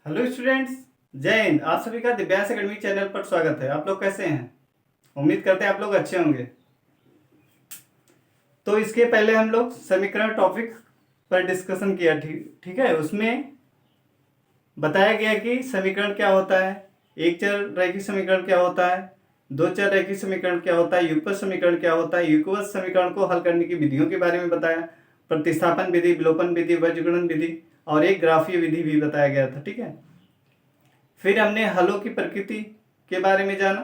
Hello students, जय हिंद। आप सभी का दिव्यांश एकेडमी चैनल पर स्वागत है। आप लोग कैसे हैं? उम्मीद करते हैं आप लोग अच्छे होंगे। तो इसके पहले हम लोग समीकरण टॉपिक पर डिस्कशन किया, ठीक है। उसमें बताया गया कि समीकरण क्या होता है, एक चर रैखिक समीकरण क्या होता है, दो चर रैखिक समीकरण क्या होता है, युगपत समीकरण क्या होता है, युगपत समीकरण को हल करने की विधियों के बारे में बताया, प्रतिस्थापन विधि, विलोपन विधि, वर्गीकरण विधि और एक ग्राफीय विधि भी बताया गया था, ठीक है। फिर हमने हलों की प्रकृति के बारे में जाना।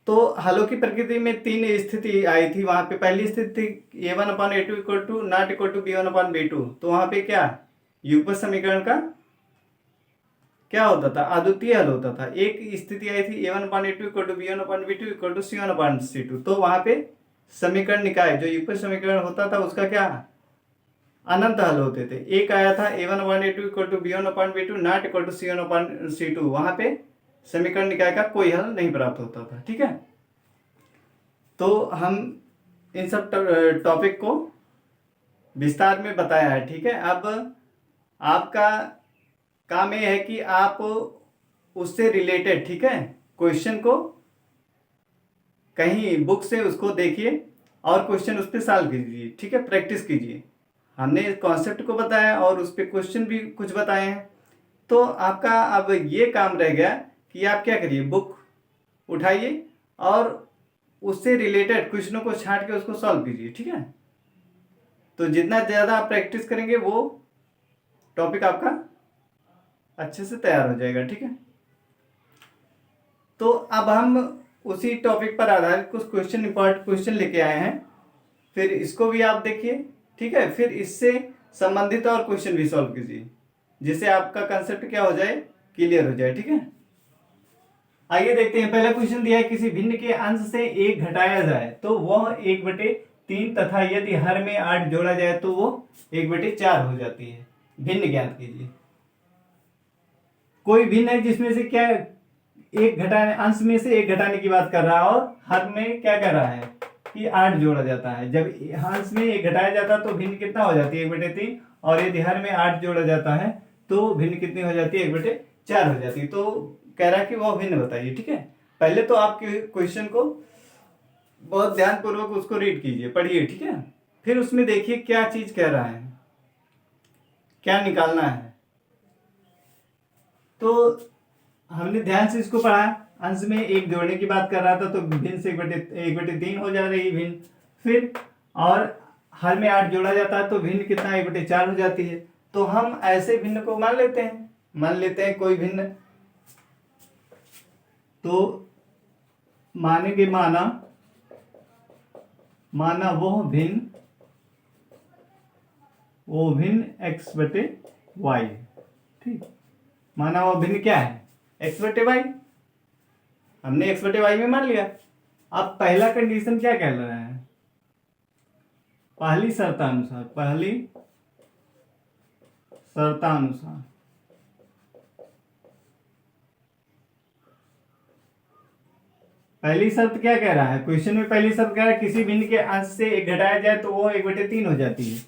तो हलों की प्रकृति में तीन स्थिति आई थी। वहां पे पहली स्थिति a1/a2 equal to not equal to b1/b2। तो वहां पे क्या युगपत समीकरण का क्या होता था, अद्वितीय हल होता था। एक स्थिति आई थी a1/a2 equal to b1/b2 equal to c1/c2। तो वहां पे समीकरण निकाय जो युगपत समीकरण होता था उसका क्या अनंत हल होते थे। एक आया था a1/a2 equal to b1/b2 not equal to c1/c2। वहां पे समीकरण निकाय का कोई हल नहीं प्राप्त होता था, ठीक है। तो हम इन सब टॉपिक को विस्तार में बताया है, ठीक है। अब आपका काम यह है कि आप उससे रिलेटेड, ठीक है, क्वेश्चन को कहीं बुक से उसको देखिए और क्वेश्चन उस पर सॉल्व कीजिए, ठीक है, प्रैक्टिस कीजिए। हमने कॉन्सेप्ट को बताया और उस पर क्वेश्चन भी कुछ बताए हैं। तो आपका अब ये काम रह गया कि आप क्या करिए, बुक उठाइए और उससे रिलेटेड क्वेश्चनों को छांट के उसको सॉल्व कीजिए, ठीक है। तो जितना ज़्यादा आप प्रैक्टिस करेंगे वो टॉपिक आपका अच्छे से तैयार हो जाएगा, ठीक है। तो अब हम उसी टॉपिक पर आधारित कुछ क्वेश्चन, इंपॉर्टेंट क्वेश्चन लेके आए हैं। फिर इसको भी आप देखिए, ठीक है। फिर इससे संबंधित और क्वेश्चन भी सॉल्व कीजिए जिससे आपका कंसेप्ट क्या हो जाए, क्लियर हो जाए, ठीक है। आइए देखते हैं। पहला क्वेश्चन दिया है, किसी भिन्न के अंश से एक घटाया जाए तो वह 1/3 तथा यदि हर में 8 जोड़ा जाए तो वो 1/4 हो जाती है। भिन्न ज्ञात कीजिए। कोई भिन्न है जिसमें से क्या एक घटाने, अंश में से एक घटाने की बात कर रहा है और हर में क्या कर रहा है कि 8 जोड़ा जाता है। जब अंश में एक घटाया जाता है तो भिन्न कितना हो जाती है, 1/3। और यदि हर में 8 जोड़ा जाता है तो भिन्न कितनी हो जाती है, 1/4 हो जाती है। तो कह रहा है कि वह भिन्न बताइए, ठीक है। पहले तो आप क्वेश्चन को बहुत ध्यानपूर्वक उसको रीड कीजिए, पढ़िए, ठीक है। फिर उसमें देखिए क्या चीज कह रहा है, क्या निकालना है। तो हमने ध्यान से इसको पढ़ा। अंश में एक जोड़ने की बात कर रहा था तो भिन्न से 1/3 हो जा रही भिन्न। फिर और हर में 8 जोड़ा जाता है तो भिन्न कितना, 1/4 हो जाती है। तो हम ऐसे भिन्न को मान लेते हैं कोई भिन्न। तो मानेंगे माना वो भिन्न x/y, ठीक। माना वो भिन्न क्या है, x/y। हमने x/y में मान लिया। अब पहला कंडीशन क्या कह रहा है, पहली शर्तानुसार पहली शर्त क्या कह रहा है क्वेश्चन में, पहली शर्त कह रहा है किसी भिन्न के अंश से एक घटाया जाए तो वो 1/3 हो जाती है।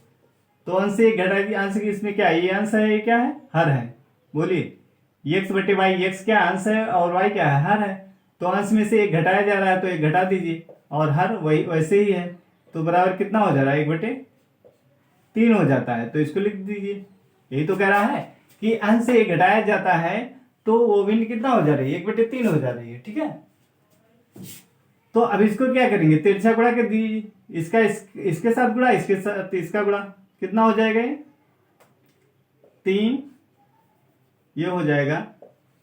तो अंश से एक घटाई, अंश की इसमें क्या है, ये अंश है, ये क्या है, हर है। बोलिए x/y, x क्या अंश है और y क्या है, हर है। तो अंश में से एक घटाया जा रहा है तो एक घटा दीजिए और हर वही वैसे ही है। तो बराबर कितना हो जा रहा है, 1/3 हो जाता है। तो इसको लिख दीजिए। यही तो कह रहा है कि अंश से एक घटाया जाता है तो वो भिन्न कितना हो जा रही है, 1/3 हो जा रही है, ठीक है। तो अब इसको क्या करेंगे, तिरछा गुणा कर दीजिए। इसका इसके साथ गुणा, इसके साथ इसका गुणा, कितना हो जाएगा ये 3। ये हो जाएगा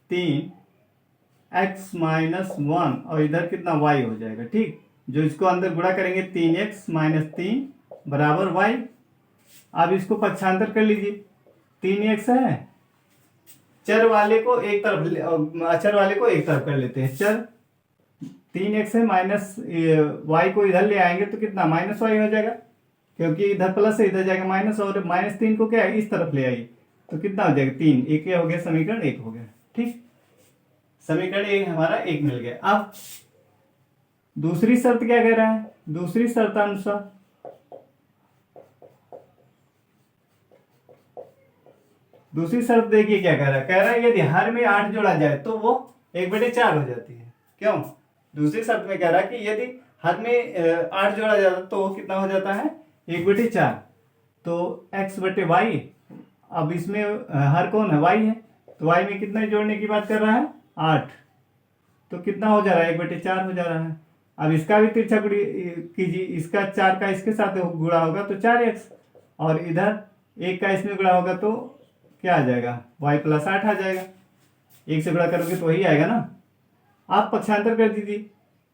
3x-1 और इधर कितना y हो जाएगा, ठीक। जो इसको अंदर गुणा करेंगे 3x-3 बराबर y। अब इसको पक्षांतर कर लीजिए। 3x है, चर वाले को एक तरफ, अचर वाले को एक तरफ कर लेते हैं। चर 3x है, माइनस y को इधर ले आएंगे तो कितना, -y हो जाएगा। क्योंकि इधर प्लस है, इधर जाएगा माइनस, और -3 को क्या है, इस तरफ ले आइए तो कितना हो जाएगा, 3। एक हो गया, समीकरण 1 हो गया, ठीक। समीकरण 1 हमारा 1 मिल गया। अब दूसरी शर्त क्या कह रहा है, दूसरी शर्तानुसार दूसरी शर्त देखिए क्या कह रहा है यदि हर में 8 जोड़ा जाए तो वो 1/4 हो जाती है। क्यों? दूसरी शर्त में कह रहा है कि यदि हर में 8 जोड़ा जाता तो वो कितना हो जाता है 1/4। तो x/y, अब इसमें हर कौन है y है, तो y में कितना जोड़ने की बात कर रहा है 8, तो कितना हो जा रहा है 1/4 हो जा रहा है। अब इसका भी तिरछा गुड़ी कीजिए, इसका 4 का इसके साथ गुणा होगा तो 4x, और इधर 1 का इसमें गुणा होगा तो क्या आ जाएगा y+8 आ जाएगा। 1 से गुणा करोगे तो वही आएगा ना। आप पक्षांतर कर दीजिए,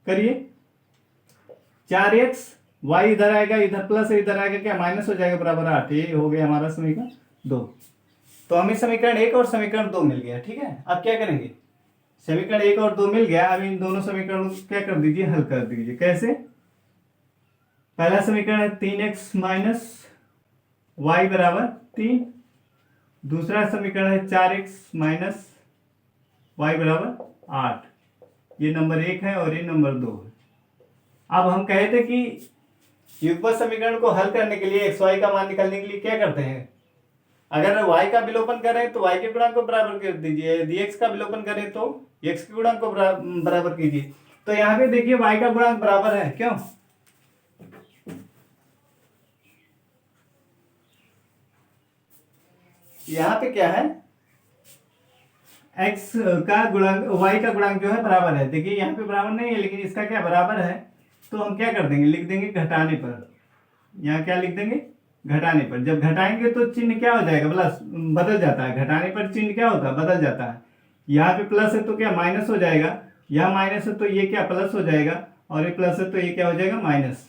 करिए। 4x, y इधर आएगा, इधर प्लस है, इधर आएगा क्या माइनस हो जाएगा, बराबर 8। ये हो गया हमारा समीकरण 2। तो हमें समीकरण 1 और समीकरण 2 मिल गया। ठीक है, अब क्या करेंगे, समीकरण 1 और 2 मिल गया, अब इन दोनों समीकरणों को क्या कर दीजिए, हल कर दीजिए। कैसे? पहला समीकरण है 3x माइनस y बराबर 3, दूसरा समीकरण है 4x माइनस y बराबर 8। ये नंबर 1 है और ये नंबर 2 है। अब हम कहे थे कि युगपत समीकरण को हल करने के लिए x y का मान निकालने के लिए क्या करते हैं, अगर y का विलोपन करें तो y के गुणांक को बराबर कर दीजिए, यदि x का विलोपन करें तो x के गुणांक को बराबर कीजिए। तो यहाँ पे देखिए y का गुणांक बराबर है, क्यों? यहाँ पे क्या है, x का गुणांक y का गुणांक जो है बराबर है। देखिए यहाँ पे बराबर नहीं है, लेकिन इसका क्या बराबर है, तो हम क्या कर देंगे, लिख देंगे घटाने पर। यहाँ क्या लिख देंगे, घटाने पर। जब घटाएंगे तो चिन्ह क्या हो जाएगा, प्लस बदल जाता है। घटाने पर चिन्ह क्या होता है, बदल जाता है। यहाँ पे प्लस है तो क्या माइनस हो जाएगा, यहाँ माइनस है तो ये क्या प्लस हो जाएगा, और ये प्लस है तो ये क्या हो जाएगा माइनस।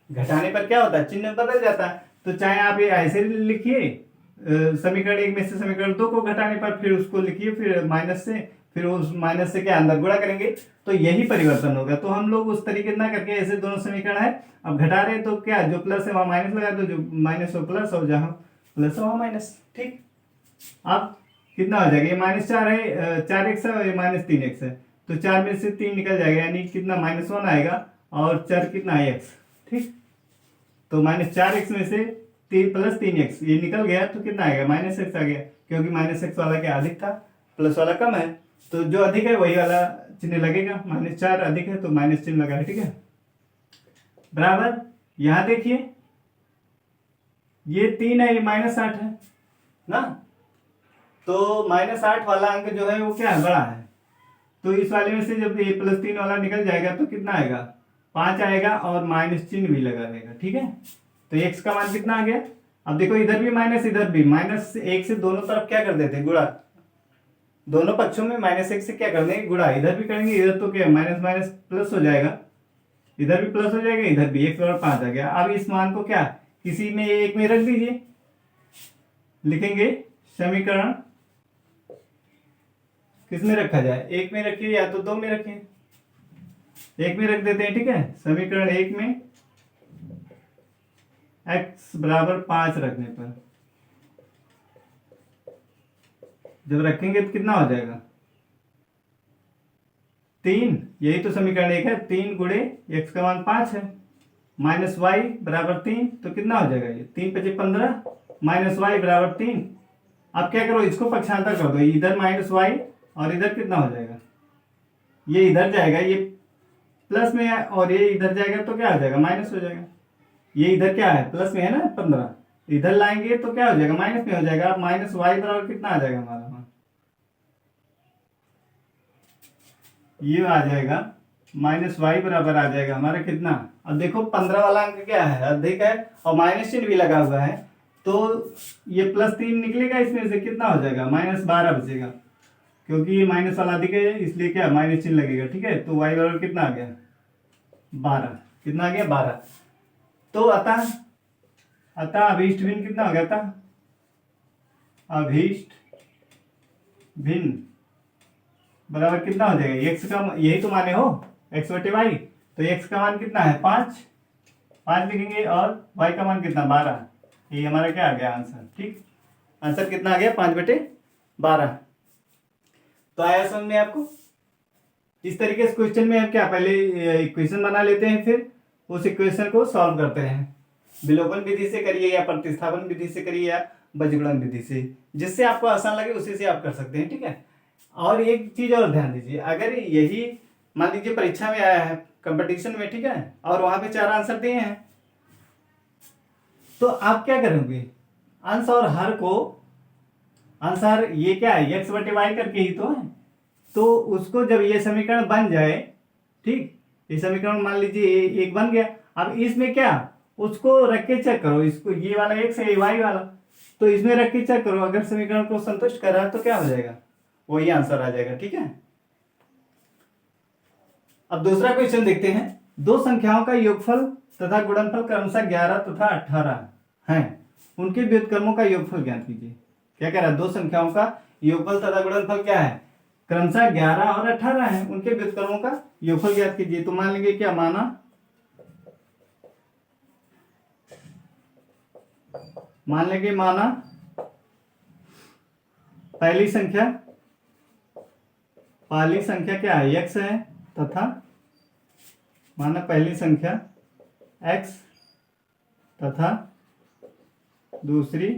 घटाने पर क्या होता है, चिन्ह बदल जाता है। तो चाहे आप ये ऐसे लिखिए, समीकरण 1 में से समीकरण 2 को घटाने पर, फिर उसको लिखिए, फिर माइनस से, फिर उस माइनस से क्या अंदर गुणा करेंगे, तो यही परिवर्तन होगा। तो हम लोग उस तरीके ना करके, ऐसे दोनों समीकरण है, अब घटा रहे तो क्या, जो प्लस है वहां माइनस लगा दो, जो माइनस हो प्लस, और जहां प्लस है वहां माइनस। ठीक, अब कितना हो जाएगा, ये -4 है, 4x है, और ये -3x है, तो 4 में से 3 निकल जाएगा, यानी कितना -1 आएगा, और चर कितना है x। ठीक, तो -4x में से 3+3x ये निकल गया, तो कितना आएगा -x आ गया, क्योंकि -x वाला क्या अधिक था, प्लस वाला कम है, तो जो अधिक है वही वाला चिन्ह लगेगा। -4 अधिक है तो माइनस चिन्ह लगा है। ठीक है, बराबर। यहां देखिए ये 3 है, ये -8 है ना, तो -8 वाला अंक जो है वो क्या है, बड़ा है। तो इस वाले में से जब ये +3 वाला निकल जाएगा तो कितना आएगा, 5 आएगा, और माइनस चिन्ह भी लगा रहेगा। ठीक है, तो x का मान कितना आ गया। अब देखो इधर भी माइनस, इधर भी -1 से दोनों तरफ क्या कर देते, गुणा। दोनों पक्षों में -1 से क्या कर देंगे, गुणा। इधर भी करेंगे, इधर तो क्या माइनस माइनस प्लस हो जाएगा, इधर भी प्लस हो जाएगा, इधर भी, 1 और 5 आ गया। अब इस मान को क्या, किसी में एक में रख दीजिए, लिखेंगे समीकरण, किस में रखा जाए, 1 में रखिए या तो 2 में रखिए, 1 में रख देते हैं। ठीक है, समीकरण 1 में x बराबर 5 रखने पर, जब रखेंगे तो कितना हो जाएगा 3, यही तो समीकरण 1 है। 3 गुणे x का मान 5 है, माइनस y बराबर 3, तो कितना हो जाएगा, ये 3 × 5 = 15, माइनस y बराबर 3। अब क्या करो, इसको पक्षांतर कर दो, इधर -y और इधर कितना हो जाएगा, ये इधर जाएगा, ये प्लस में है, और ये इधर जाएगा तो क्या हो जाएगा, माइनस हो जाएगा। ये इधर क्या है, प्लस में है ना 15, इधर लाएंगे तो क्या हो जाएगा, माइनस में हो जाएगा। अब -y बराबर कितना आ जाएगा हमारा, ये आ जाएगा -y बराबर आ जाएगा हमारा कितना। अब देखो 15 वाला अंक क्या है, अधिक है, और माइनस चिन्ह भी लगा हुआ है, तो ये +3 निकलेगा, इसमें से कितना हो जाएगा, -12 बचेगा, क्योंकि ये माइनस वाला अधिक है, इसलिए क्या माइनस चिन्ह लगेगा। ठीक है, तो y बराबर कितना आ गया, 12। कितना आ गया, 12। तो अतः अभीष्ट भिन्न कितना हो गया था, अभीष्ट भिन्न बराबर कितना हो जाएगा, x का, यही तो माने हो x/y, तो x का मान कितना है 5 लिखेंगे, और y का मान कितना 12। ये हमारा क्या आ गया आंसर। ठीक, आंसर कितना आ गया 5/12। तो आया समझ में आपको। इस तरीके से क्वेश्चन में हम क्या, पहले इक्वेशन बना लेते हैं, फिर उस इक्वेशन को सॉल्व करते हैं। विलोपन विधि से करिए या प्रतिस्थापन विधि से करिए या बीजगुणन विधि से, जिससे आपको आसान लगे उसी से आप कर सकते हैं, ठीक है। और एक चीज और ध्यान दीजिए, अगर यही मान लीजिए परीक्षा में आया है, कंपटीशन में, ठीक है, और वहां पे 4 आंसर दिए हैं, तो आप क्या करोगे, अंश और हर को, आंसर ये क्या है, एक्स बटे वाई करके ही तो है, तो उसको जब ये समीकरण बन जाए, ठीक, ये समीकरण मान लीजिए एक बन गया, अब इसमें क्या, उसको रख के चेक करो, इसको ये वाला एक्स है, ये वाई वाला, तो इसमें रख के चेक करो, अगर समीकरण को संतुष्ट कर रहा है तो क्या हो जाएगा, वही आंसर आ जाएगा, ठीक है। अब दूसरा क्वेश्चन देखते हैं। दो संख्याओं का योगफल तथा गुणनफल क्रमशः 11 तथा 18 है, उनके व्युत्क्रमों का योगफल ज्ञात कीजिए। क्या कह रहा है, दो संख्याओं का योगफल तथा गुणनफल क्या है, क्रमशः 11 और 18 है, उनके व्युत्क्रमों का योगफल ज्ञात कीजिए। तो मान लेंगे क्या, मान लेंगे पहली संख्या क्या है, x है, तथा माना पहली संख्या x तथा दूसरी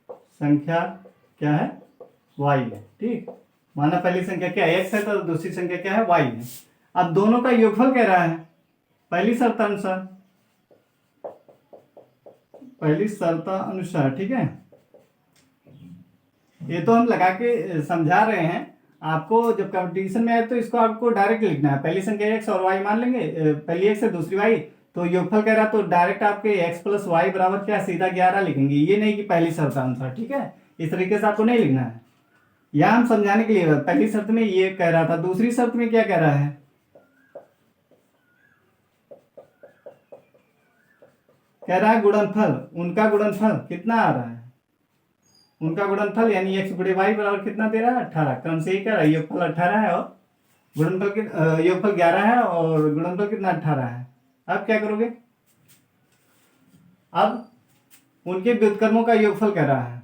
संख्या क्या है, y है, ठीक। माना पहली संख्या क्या है, x है, तो दूसरी संख्या क्या है, y है। अब दोनों का योगफल कह रहा है पहली शर्त अनुसार, ठीक है। ये तो हम लगा के समझा रहे हैं आपको, जब कंपटीशन में आए तो इसको आपको डायरेक्ट लिखना है, पहली संख्या x और y मान लेंगे, पहली x है दूसरी y, तो योगफल कह रहा तो डायरेक्ट आपके x प्लस वाई बराबर क्या, सीधा 11 लिखेंगे, ये नहीं कि पहली शर्त अनुसार, ठीक है। इस तरीके से आपको नहीं लिखना है, यहां हम समझाने के लिए, पहली शर्त में ये कह रहा था, दूसरी शर्त में क्या कह रहा है, कह रहा है गुणनफल, उनका गुणनफल कितना आ रहा है, उनका गुणनफल यानी x गुणे वाई बराबर कितना दे रहा है, 18। क्रम से ही कह रहा है, योगफल 18 है और गुणनफल योगफल 11 है और गुणनफल कितना, 18 है। अब क्या करोगे, अब उनके व्युत्क्रमों का योगफल कह रहा है,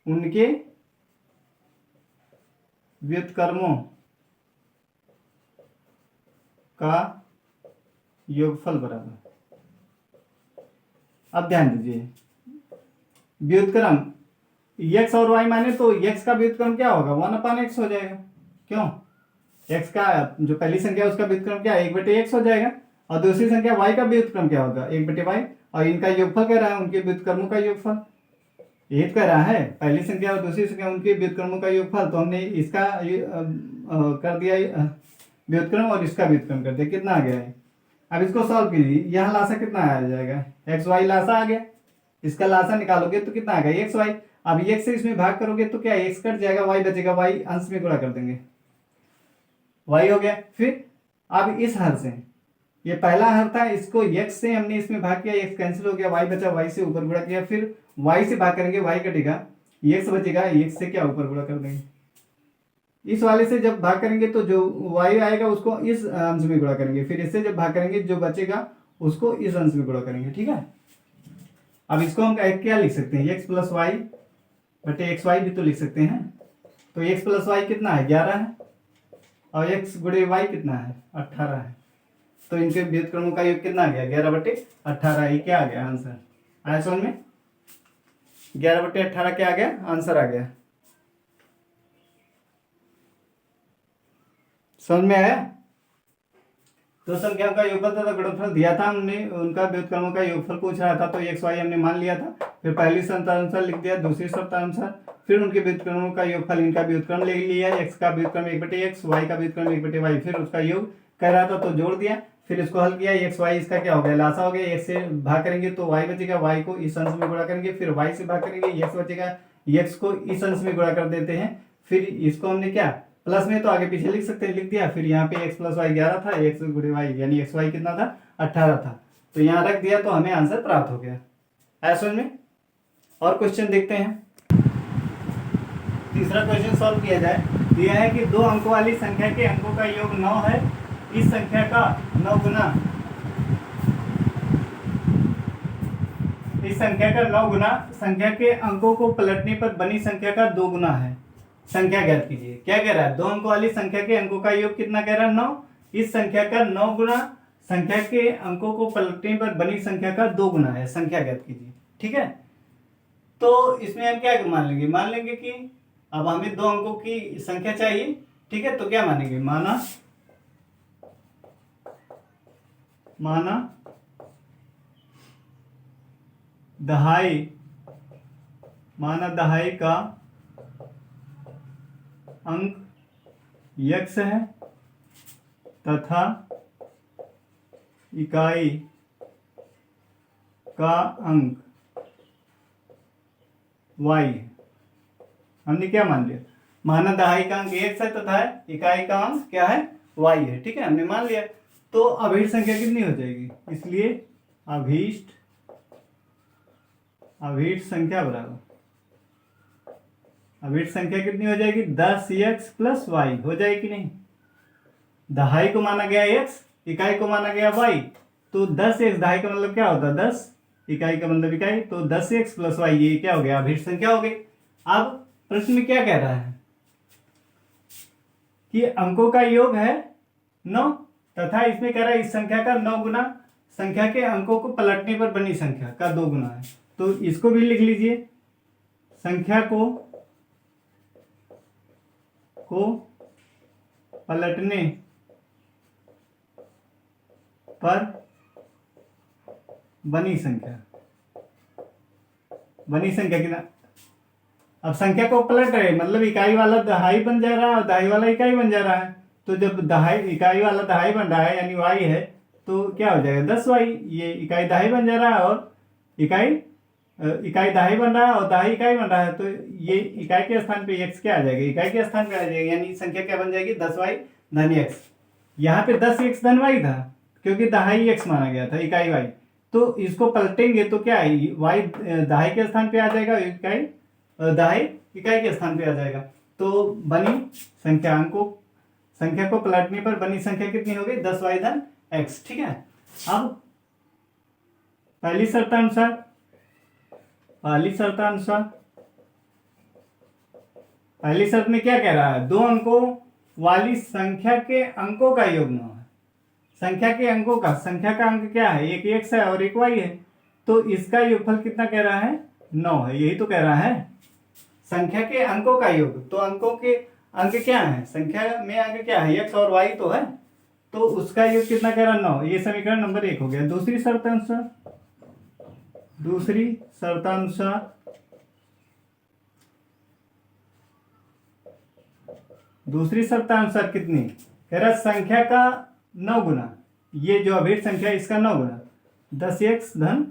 उनके व्युत्क्रमों का योगफल बराबर, अब ध्यान दीजिए, व्युत्क्रम x और y माने तो x का व्युत्क्रम क्या होगा, 1/x हो जाएगा, क्यों, x का जो पहली संख्या है उसका व्युत्क्रम क्या है, 1/x हो जाएगा, और दूसरी संख्या y का व्युत्क्रम क्या होगा, 1/y, और इनका योगफल कह रहा है, उनके व्युत्क्रमों का योगफल, ये कह रहा है पहली संख्या और दूसरी संख्या उनके व्युत्क्रमों का योगफल, तो हमने इसका कर दिया व्युत्क्रम और इसका व्युत्क्रम कर दिया, कितना आ गया है। अब इसको सॉल्व कीजिए, यहाँ लासा कितना आ जाएगा, एक्स वाई लासा आ गया, इसका लासा निकालोगे तो कितना आ गया, एक्स वाई। अब x से इसमें भाग करोगे तो क्या, x कट जाएगा, y बचेगा, y अंश में गुणा कर देंगे, y हो गया। फिर अब इस हर से, ये पहला हर था, इसको x से हमने इसमें भाग किया, x कैंसिल हो गया, y बचा, y से ऊपर गुणा किया, फिर y से भाग करेंगे, y कटेगा, x बचेगा, x से क्या ऊपर गुणा कर देंगे, इस वाले से जब भाग करेंगे तो जो y आएगा उसको इस अंश में गुणा करेंगे, फिर इससे जब भाग करेंगे जो बचेगा उसको इस अंश में गुणा करेंगे, ठीक है। अब इसको हम क्या लिख सकते हैं, x प्लस वाई बटे एक्स वाई भी तो लिख सकते हैं, तो x प्लस वाई कितना है, 11 है, और x गुणे वाई कितना है, 18 है, तो इनके व्युत्क्रमों का योग कितना आ गया, 11/18, ये क्या आ गया आंसर, आया समझ में, 11/18 क्या आ गया, आंसर आ गया, समझ में आया। दो संख्याओं का योगफल तथा गुणनफल दिया था हमने, उनका व्युत्क्रमों का योगफल पूछ रहा था, तो एक्स वाई हमने मान लिया था, फिर पहली शर्त अनुसार लिख दिया, दूसरी शर्त अनुसार, फिर उनके व्युत्क्रमों का योगफल, इनका व्युत्क्रम ले लिया, एक्स का व्युत्क्रम 1/x, वाई का व्युत्क्रम 1/y, फिर उसका योग कह रहा था तो जोड़ दिया, फिर इसको हल किया, एक्स वाई इसका क्या हो गया, लासा हो गया, एक्स से भाग करेंगे तो वाई बचेगा, वाई को इस अंश में गुणा करेंगे, फिर वाई से भाग करेंगे, एक्स बचेगा, एक्स को इस अंश में गुणा कर देते हैं, फिर इसको हमने क्या प्लस में तो आगे पीछे लिख सकते हैं, लिख दिया, फिर यहाँ पे x प्लस वाई 11 था, x गुणे वाई यानी एक्स वाई कितना था, 18 था, तो यहाँ रख दिया तो हमें आंसर प्राप्त हो गया, है समझ में। और क्वेश्चन देखते हैं, तीसरा क्वेश्चन सॉल्व किया जाए। दिया है कि 2 अंकों वाली संख्या के अंकों का योग 9 है, इस संख्या का 9 गुना, इस संख्या का 9 गुना संख्या के अंकों को पलटने पर बनी संख्या का 2 गुना है, संख्या ज्ञात कीजिए। क्या कह रहा है, 2 अंकों वाली संख्या के अंकों का योग कितना कह रहा है, 9, इस संख्या का 9 गुना संख्या के अंकों को पलटने पर बनी संख्या का 2 गुना है, संख्या ज्ञात कीजिए, ठीक है। तो इसमें हम क्या मान लेंगे, मान लेंगे कि अब हमें 2 अंकों की संख्या चाहिए, ठीक है। तो क्या मानेंगे, माना दहाई का अंक x है तथा इकाई का अंक y है। हमने क्या मान लिया, माना दहाई का अंक x है तथा इकाई का अंक क्या है, y है, ठीक है, हमने मान लिया। तो अभीष्ट संख्या कितनी हो जाएगी, इसलिए अभीष्ट संख्या बराबर, अभीष्ट संख्या कितनी हो जाएगी, 10x प्लस वाई हो जाएगी नहीं। दहाई को माना गया x, इकाई को माना गया y, तो 10x, दहाई का मतलब क्या होता है 10, इकाई का मतलब इकाई, तो 10x प्लस वाई ये क्या हो गया, अभीष्ट संख्या हो गई। अब प्रश्न में क्या कह रहा है कि अंकों का योग है 9 तथा इसमें कह रहा है इस संख्या का 9 गुना संख्या के अंकों को पलटने पर बनी संख्या का 2 गुना है। तो इसको भी लिख लीजिए, संख्या को पलटने पर बनी संख्या कितना, अब संख्या को पलट रहे मतलब इकाई वाला दहाई बन जा रहा है और दहाई वाला इकाई बन जा रहा है। तो जब इकाई वाला दहाई बन रहा है यानी y है, तो क्या हो जाएगा 10y, ये इकाई दहाई बन जा रहा है और इकाई दहाई बन रहा है और दहाई इकाई बन रहा है, तो ये इकाई के स्थान पे x क्या आ जाएगा, इकाई के स्थान पे आ जाएगा, यानी संख्या क्या बन जाएगी 10y धन x। यहाँ पे 10x धन y था क्योंकि दहाई x माना गया था, इकाई y, तो इसको पलटेंगे तो क्या है, y दहाई के स्थान पे आ जाएगा, दहाई इकाई के स्थान पे आ जाएगा। तो बनी संख्या को पलटने पर बनी संख्या कितनी हो गई, 10y धन x, ठीक है। अब पहली शर्त में क्या कह रहा है, 2 अंकों वाली संख्या के अंकों का योग 9 है। संख्या के अंकों का, संख्या का अंक क्या है, एक x है और एक y है, तो इसका योगफल कितना कह रहा है 9 है, यही तो कह रहा है संख्या के अंकों का योग। तो अंकों के अंक क्या है, संख्या में अंक क्या है x और y तो है, तो उसका योग कितना कह रहा है 9, ये समीकरण नंबर 1 हो गया। दूसरी शर्तानुसार कितनी कह रहा, संख्या का 9 गुना, ये जो अभेद संख्या है इसका 9 गुना 10x धन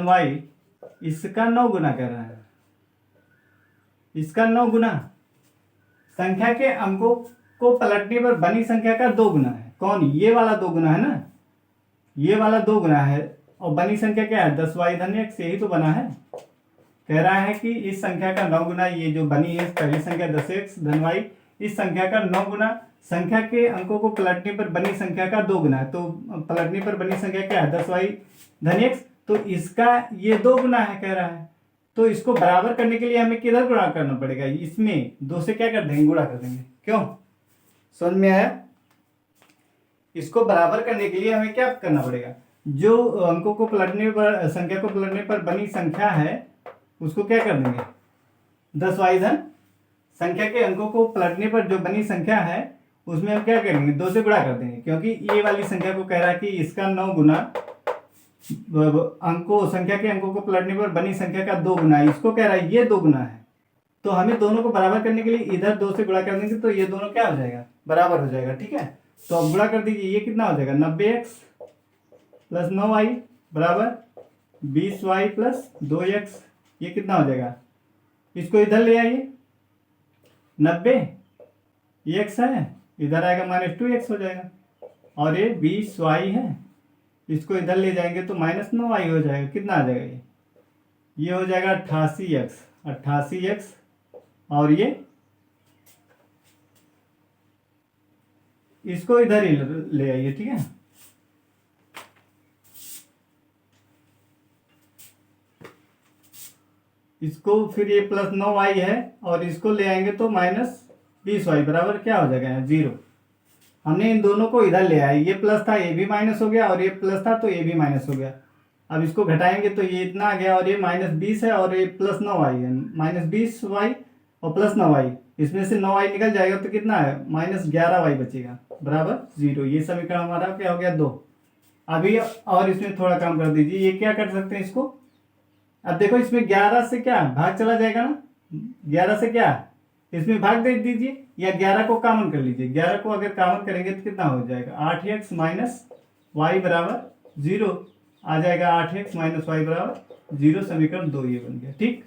y, इसका 9 गुना कह रहा है, इसका 9 गुना संख्या के अंकों को पलटने पर बनी संख्या का 2 गुना है। कौन, ये वाला 2 गुना है ना, ये वाला 2 गुना है, और बनी संख्या क्या है 10y धन x, यही तो बना है। कह रहा है कि इस संख्या का 9 गुना, ये जो बनी है पहली संख्या 10x धन y, इस संख्या का 9 गुना संख्या के अंकों को पलटने पर बनी संख्या का 2 गुना है। तो पलटने पर बनी संख्या क्या है 10y धन x, तो इसका ये 2 गुना है कह रहा है। तो इसको बराबर करने के लिए हमें किधर गुणा करना पड़ेगा, इसमें 2 से क्या कर देंगे, गुणा कर देंगे। क्यों, समझ में आया। इसको बराबर करने के लिए हमें क्या करना पड़ेगा, जो अंकों को पलटने पर, संख्या को पलटने पर बनी संख्या है उसको क्या कर देंगे 10y धन, संख्या के अंकों को पलटने पर जो बनी संख्या है उसमें हम क्या करेंगे 2 से गुणा कर देंगे, क्योंकि ये वाली संख्या को कह रहा है कि इसका 9 गुना संख्या के अंकों को पलटने पर बनी संख्या का 2 गुना, इसको कह रहा है ये 2 गुना है। तो हमें दोनों को बराबर करने के लिए इधर 2 से गुणा कर देंगे, तो ये दोनों क्या हो जाएगा, बराबर हो जाएगा, ठीक है। तो अब गुणा कर दीजिए, ये कितना हो जाएगा 90x प्लस 9y बराबर 20y प्लस 2x, ये कितना हो जाएगा, इसको इधर ले आइए, 90 x है, इधर आएगा -2x हो जाएगा, और ये 20y है, इसको इधर ले जाएंगे तो -9y हो जाएगा। कितना आ जाएगा, ये हो जाएगा 88x, और ये इसको इधर ही ले आइए, ठीक है। इसको फिर ये प्लस 9y है और इसको ले आएंगे तो -20y बराबर क्या हो जाएगा 0। हमने इन दोनों को इधर ले आए, ये प्लस था ये भी माइनस हो गया, और ये प्लस था तो ये भी माइनस हो गया। अब इसको घटाएंगे तो ये इतना आ गया, और ये -20 है और ये +9y है, -20y और +9y, इसमें से 9y निकल जाएगा तो कितना है, -11y बचेगा बराबर 0। ये समीकरण हमारा क्या हो गया, 2। अभी और इसमें थोड़ा काम कर दीजिए, ये क्या कर सकते हैं इसको, अब देखो इसमें 11 से क्या भाग चला जाएगा ना, 11 से क्या इसमें भाग दे दीजिए, या 11 को कॉमन कर लीजिए। 11 को अगर कॉमन करेंगे तो कितना हो जाएगा, 8x - y बराबर 0 आ जाएगा, 8x - y बराबर 0। समीकरण 2 ये बन गया, ठीक।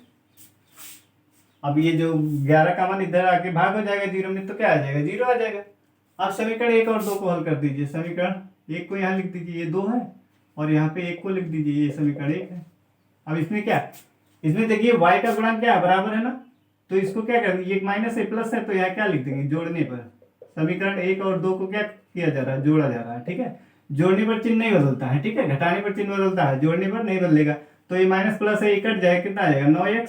अब ये जो 11 का मान इधर आके भाग हो जाएगा 0 में, तो क्या आ जाएगा, 0 आ जाएगा। अब समीकरण 1 और 2 को हल कर दीजिए। समीकरण 1 को यहाँ लिख दीजिए, ये 2 है, और यहाँ पे 1 को लिख दीजिए, ये समीकरण 1 है। अब इसमें क्या, इसमें देखिए y का गुणांक क्या बराबर है ना, तो इसको क्या कर, ये माइनस है प्लस है, तो यहाँ क्या लिख देंगे, जोड़ने पर। समीकरण 1 और 2 को क्या किया जा रहा है, जोड़ा जा रहा है, ठीक है। जोड़ने पर चिन्ह नहीं बदलता है, ठीक है, घटाने पर चिन्ह बदलता है, जोड़ने पर नहीं बदलेगा। तो ये माइनस प्लस है, ये कट जाएगा, कितना आ जाएगा, 9x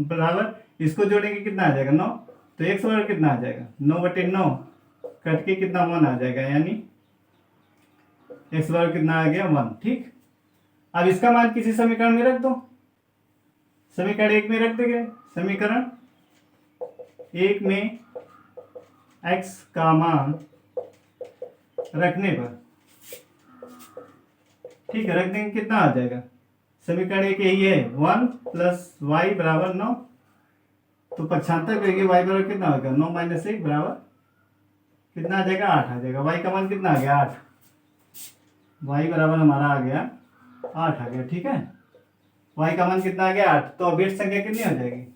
बराबर, इसको जोड़ेंगे कितना आ जाएगा, 9। तो x बराबर कितना आ जाएगा, 9/9 कट के कितना 1 आ जाएगा, यानी x बराबर कितना आ गया, 1, ठीक। अब इसका मान किसी समीकरण में रख दो, समीकरण 1 में रख देंगे। समीकरण 1 में x का मान रखने पर, ठीक है, रख देंगे, कितना आ जाएगा, समीकरण 1 यही है, 1 + y बराबर 9। तो पक्षांतर करेंगे, y बराबर कितना होगा, 9 - 1 बराबर कितना आ जाएगा, 8 आ जाएगा। y का मान कितना आ गया, 8। y बराबर हमारा आ गया 8 आ गया, ठीक है। y का मान कितना आ गया, 8। तो अभिष्ट संख्या कितनी हो जाएगी,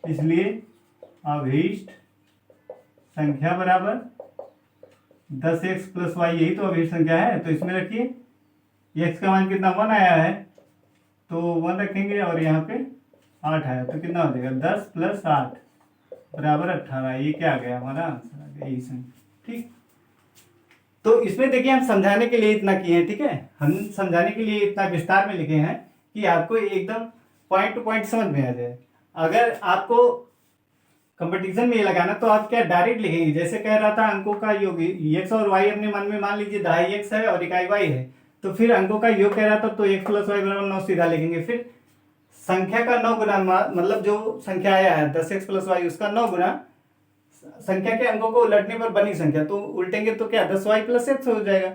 इसलिए अभिष्ट संख्या बराबर 10x + y, यही तो अभिष्ट संख्या है। तो इसमें रखिए, x का मान कितना, 1 आया है, तो 1 रखेंगे, और यहाँ पे 8 आया, तो कितना हो जाएगा, 10 + 8 बराबर 18। ये क्या आ गया, हमारा आंसर आ गया, यही संख्या, ठीक। तो इसमें देखिए हम समझाने के लिए इतना किए हैं, ठीक है, हम समझाने के लिए इतना विस्तार में लिखे हैं कि आपको एकदम पॉइंट टू पॉइंट समझ में आ जाए। अगर आपको कंपटीशन में ये लगाना, तो आप क्या डायरेक्ट लिखेंगे, जैसे कह रहा था अंकों का योग, x और y अपने मन में मान लीजिए 2.5x है और 1 y है, तो फिर अंकों का योग कह रहा था, तो x + y बराबर 9 सीधा लिखेंगे। फिर संख्या का 9 गुना, मतलब जो संख्या आया है 10x + y, उसका 9 गुना संख्या के अंकों को उलटने पर बनी संख्या, तो उल्टेंगे तो क्या 10y + x हो जाएगा।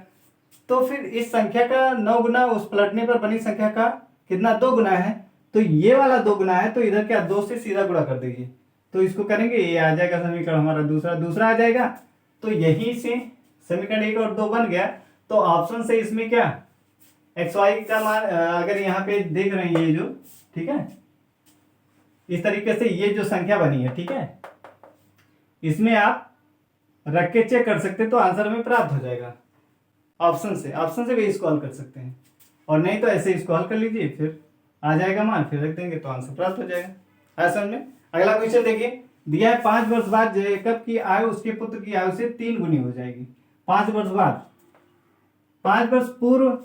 तो फिर इस संख्या का 9 गुना उस पलटने पर बनी संख्या का कितना, 2 गुना है, तो ये वाला 2 गुना है, तो इधर क्या 2 से सीधा गुणा कर दीजिए, तो इसको करेंगे, ये आ जाएगा समीकरण हमारा दूसरा आ जाएगा। तो यहीं से समीकरण 1 और 2 बन गया। तो ऑप्शन से इसमें क्या एक्स वाई का मान, अगर यहाँ पे देख रहे हैं ये जो, ठीक है, इस तरीके से ये जो संख्या बनी है, ठीक है, इसमें आप रख के चेक कर सकते हैं, तो आंसर में प्राप्त हो जाएगा। ऑप्शन से भी इसको हल कर सकते हैं, और नहीं तो ऐसे इसको हल कर लीजिए, फिर आ जाएगा मान, फिर रख देंगे तो आंसर प्राप्त हो जाएगा। है समझ में। अगला क्वेश्चन देखिए, दिया है 5 वर्ष बाद जैकब की आयु उसके पुत्र की आयु से 3 गुनी हो जाएगी। 5 वर्ष बाद, 5 वर्ष पूर्व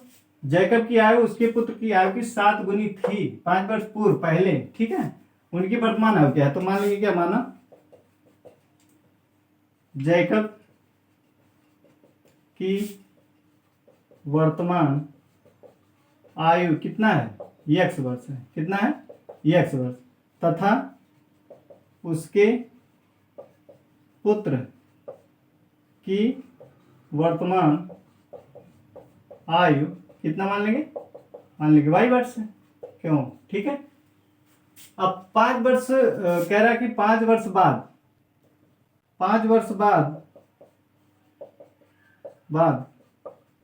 जैकब की आयु उसके पुत्र की आयु की 7 गुनी थी। 5 वर्ष पूर्व पहले, ठीक है, उनकी वर्तमान आयु क्या है, तो मान लीजिए क्या माना, जैकब की वर्तमान आयु कितना है, x वर्ष है, कितना है, x वर्ष, तथा उसके पुत्र की वर्तमान आयु कितना मान लेंगे y वर्ष है, क्यों, ठीक है। अब 5 वर्ष कह रहा है कि 5 वर्ष बाद, 5 वर्ष बाद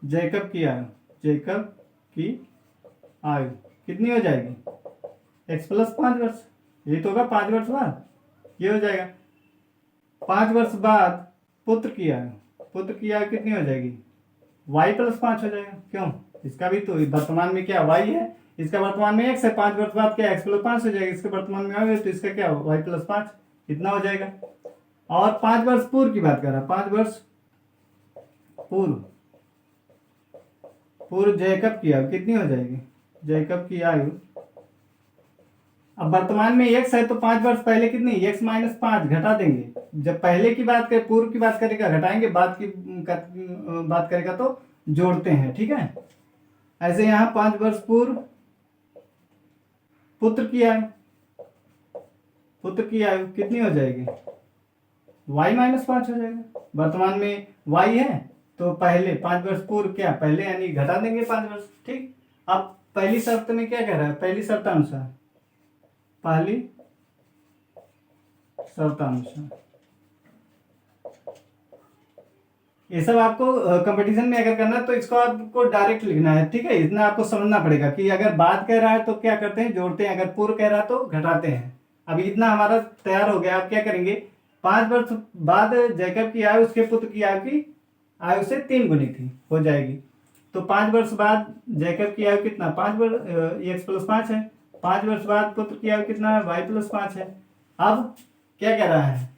जैकब की आयु कितनी हो जाएगी, x + 5 वर्ष, ये तो होगा 5 वर्ष बाद, ये हो जाएगा। 5 वर्ष बाद पुत्र की आयु कितनी हो जाएगी, y + 5 हो जाएगा, क्यों, इसका भी तो वर्तमान में क्या y है, इसका वर्तमान में x है, 5 वर्ष बाद क्या x + 5 हो जाएगा, इसके वर्तमान में आयु है, तो इसका क्या y + 5 इतना हो जाएगा। और 5 वर्ष पूर्व की बात कर रहा है, 5 वर्ष पूर्व जैकब की आयु कितनी हो जाएगी, जैकब की आयु, अब वर्तमान में x है, तो 5 वर्ष पहले कितनी, x - 5 घटा देंगे। जब पहले की बात करें, पूर्व की बात करेगा घटाएंगे, बात करेगा तो जोड़ते हैं, ठीक है। ऐसे यहाँ 5 वर्ष पूर्व पुत्र की आयु, पुत्र की आयु कितनी हो जाएगी, y-5 हो जाएगा। वर्तमान में y है तो पहले 5 वर्ष पूर्व क्या, पहले यानी घटा देंगे 5 वर्ष। ठीक, अब पहली शर्त में क्या कह रहा है, पहली शर्तानुसार, पहली शर्तानुसार, ये सब आपको कंपटीशन में अगर करना है तो इसको आपको डायरेक्ट लिखना है। ठीक है, इतना आपको समझना पड़ेगा कि अगर बाद कह रहा है तो क्या करते हैं, जोड़ते हैं, अगर पूर्व कह रहा है तो घटाते हैं। अभी इतना हमारा तैयार हो गया। आप क्या करेंगे, 5 वर्ष बाद जैकब की आयु उसके पुत्र की आयु की आयु से 3 गुनी थी हो जाएगी। तो 5 वर्ष बाद जैकब की आयु कितना, 5 वर्ष, x + 5 है। 5 वर्ष बाद पुत्र की आयु कितना है, y + 5 है। अब क्या कह रहा है,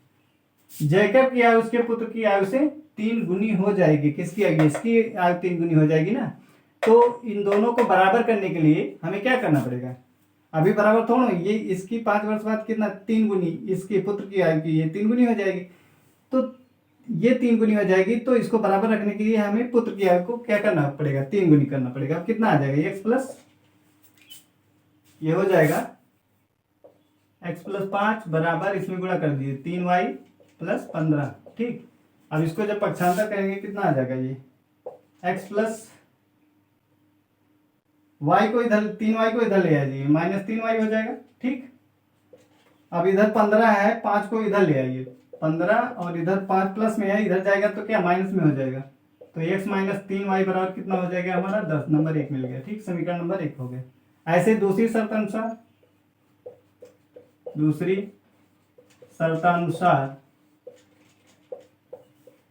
जैकब की आयु उसके पुत्र की आयु से 3 गुनी हो जाएगी। किसकी आयु, इसकी आयु 3 गुनी हो जाएगी ना। तो इन दोनों को बराबर करने के लिए हमें क्या करना पड़ेगा, अभी बराबर थोड़ा, ये इसकी 5 वर्ष बाद कितना, 3 गुनी, इसके पुत्र की आयु की ये 3 गुनी हो जाएगी। तो ये 3 गुनी हो जाएगी, तो इसको बराबर रखने के लिए हमें पुत्र की आयु को क्या करना पड़ेगा, 3 गुनी करना पड़ेगा। अब कितना आ जाएगा, x प्लस, ये हो जाएगा x + 5 बराबर, इसमें गुणा कर दिए 3y + 15। ठीक, अब इसको जब पक्षांतर करेंगे कितना आ जाएगा, ये x प्लस y को इधर, 3y को इधर ले आइए, -3y हो जाएगा। ठीक, अब इधर 15 है, 5 को इधर ले आइए, 15, और इधर 5 प्लस में है, इधर जाएगा तो क्या माइनस में हो जाएगा। तो x - 3y बराबर कितना हो जाएगा हमारा, 10। नंबर 1 मिल गया। ठीक, समीकरण नंबर 1 हो गया। ऐसे दूसरी शर्तानुसार, दूसरी शर्तानुसार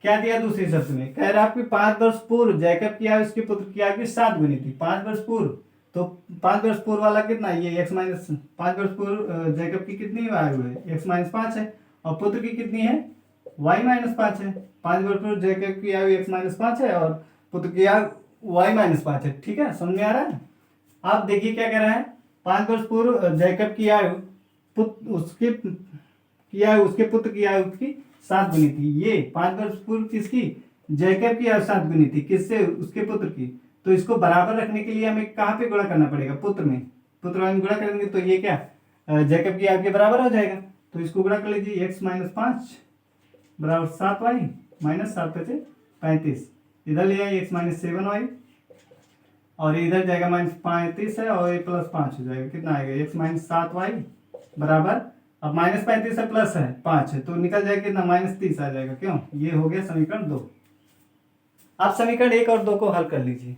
क्या दिया, दूसरी शर्त में कह रहा है कि 5 वर्ष पूर्व जैकब की आयु उसके पुत्र की आयु की 7 गुनी थी। 5 वर्ष पूर्व, तो 5 वर्ष पूर्व वाला कितना, ये x - 5 वर्ष पूर्व जैकब की कितनी आयु है, x - 5 है, और पुत्र की कितनी है, y - 5 है। 5 वर्ष पूर्व जैकब की आयु x - 5 है और पुत्र की आयु y - 5 है। ठीक है, समझ में आ रहा है। आप देखिए क्या कह रहा है, 5 वर्ष पूर्व जैकब की आयु उसके पुत्र की आयु की 7 गुनी थी। ये 5 वर्ष पूर्व किसकी, जैकब की आयु 7 गुनी थी, किससे, उसके पुत्र की। तो इसको बराबर रखने के लिए हमें कहाँ पे गुणा करना पड़ेगा, पुत्र में। पुत्र में गुणा करेंगे तो ये क्या, जैकब की आयु के बराबर हो जाएगा। तो इसको गुणा कर लीजिए, x - 5 बराबर 7y - 7 × 35, इधर ले आइए x - 7y, और इधर जाएगा -35 है, और ये +5 हो जाएगा। कितना आएगा, x - 7y बराबर, अब -35 है, प्लस है 5 है, तो निकल जाएगा कितना, -30 आ जाएगा। क्यों, ये हो गया समीकरण 2। आप समीकरण 1 और 2 को हल कर लीजिए।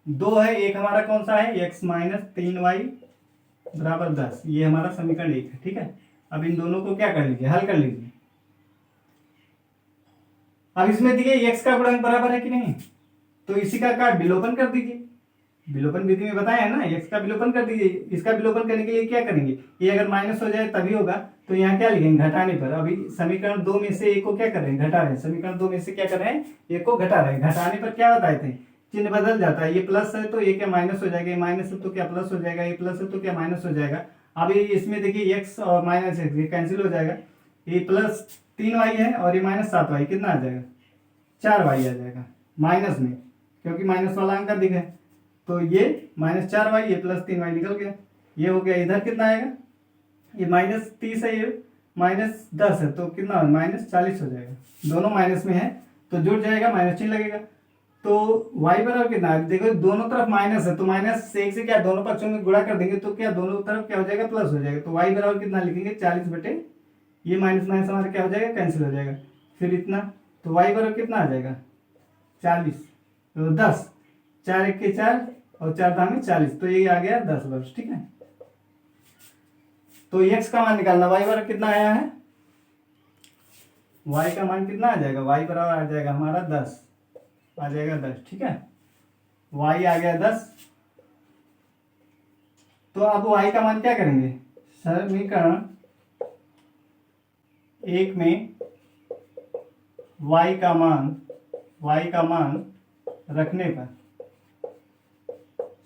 2 है, एक हमारा कौन सा है, x - 3y बराबर 10, ये हमारा समीकरण 1 है। ठीक है, अब इन दोनों को क्या कर लीजिए, हल कर लीजिए। अब इसमें देखिए x का गुणांक बराबर है कि नहीं, तो इसी का विलोपन कर दीजिए। विलोपन विधि में बताया है ना, x का विलोपन कर दीजिए। इसका विलोपन करने के लिए क्या करेंगे, ये अगर माइनस हो जाए तभी होगा, तो यहाँ क्या लिखेंगे, घटाने पर। अभी समीकरण 2 में से एक को क्या कर रहे हैं, घटा रहे हैं। समीकरण 2 में से क्या कर रहे हैं, एक को घटा रहे हैं। घटाने पर क्या बताए थे, चिन्ह बदल जाता है। ये प्लस है तो ये क्या माइनस हो जाएगा, ये माइनस है तो क्या प्लस हो जाएगा, ये प्लस है तो क्या माइनस हो जाएगा। अब ये इसमें देखिए x और -x ये कैंसिल हो जाएगा, ये +3y है और ये -7y, कितना आ जाएगा, 4y आ जाएगा माइनस में, क्योंकि माइनस वाला अंक अधिक है। तो ये -4y, ये +3y निकल गया। ये हो गया, इधर कितना आएगा, ये -30 है, ये -10 है, तो कितना -40 हो जाएगा। दोनों माइनस में है तो जुड़ जाएगा, माइनस चिन्ह लगेगा। तो y बराबर कितना, देखो दोनों तरफ माइनस है, तो -1 से क्या दोनों पक्षों में गुणा कर देंगे तो क्या दोनों तरफ क्या हो जाएगा, प्लस हो जाएगा। तो y बराबर कितना लिखेंगे, 40 ये माइनस माइनस हमारा क्या हो जाएगा, कैंसिल हो जाएगा। फिर इतना, तो y बराबर कितना आ जाएगा, 40, तो 10, 4 1 के 4 और 4 दाम में 40, तो ये आ गया 10 वर्ष। ठीक है, तो x का मान निकालना, y बराबर कितना आया है, y का मान कितना आ जाएगा, y बराबर आ जाएगा हमारा 10, आ जाएगा 10। ठीक है, y आ गया 10। तो अब y का मान क्या करेंगे, समीकरण 1 में y का मान रखने पर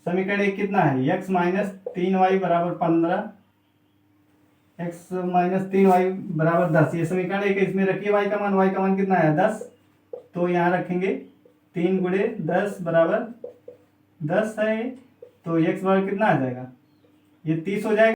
समीकरण 1 कितना है, x - 3y बराबर 15, x - 3y बराबर 10, ये समीकरण 1 है। इसमें रखिए y का मान कितना है, 10, तो यहाँ रखेंगे 3 × 10 बराबर 10 है तो x बराबर कितना आ जाएगा, ये 30 हो जाएगा।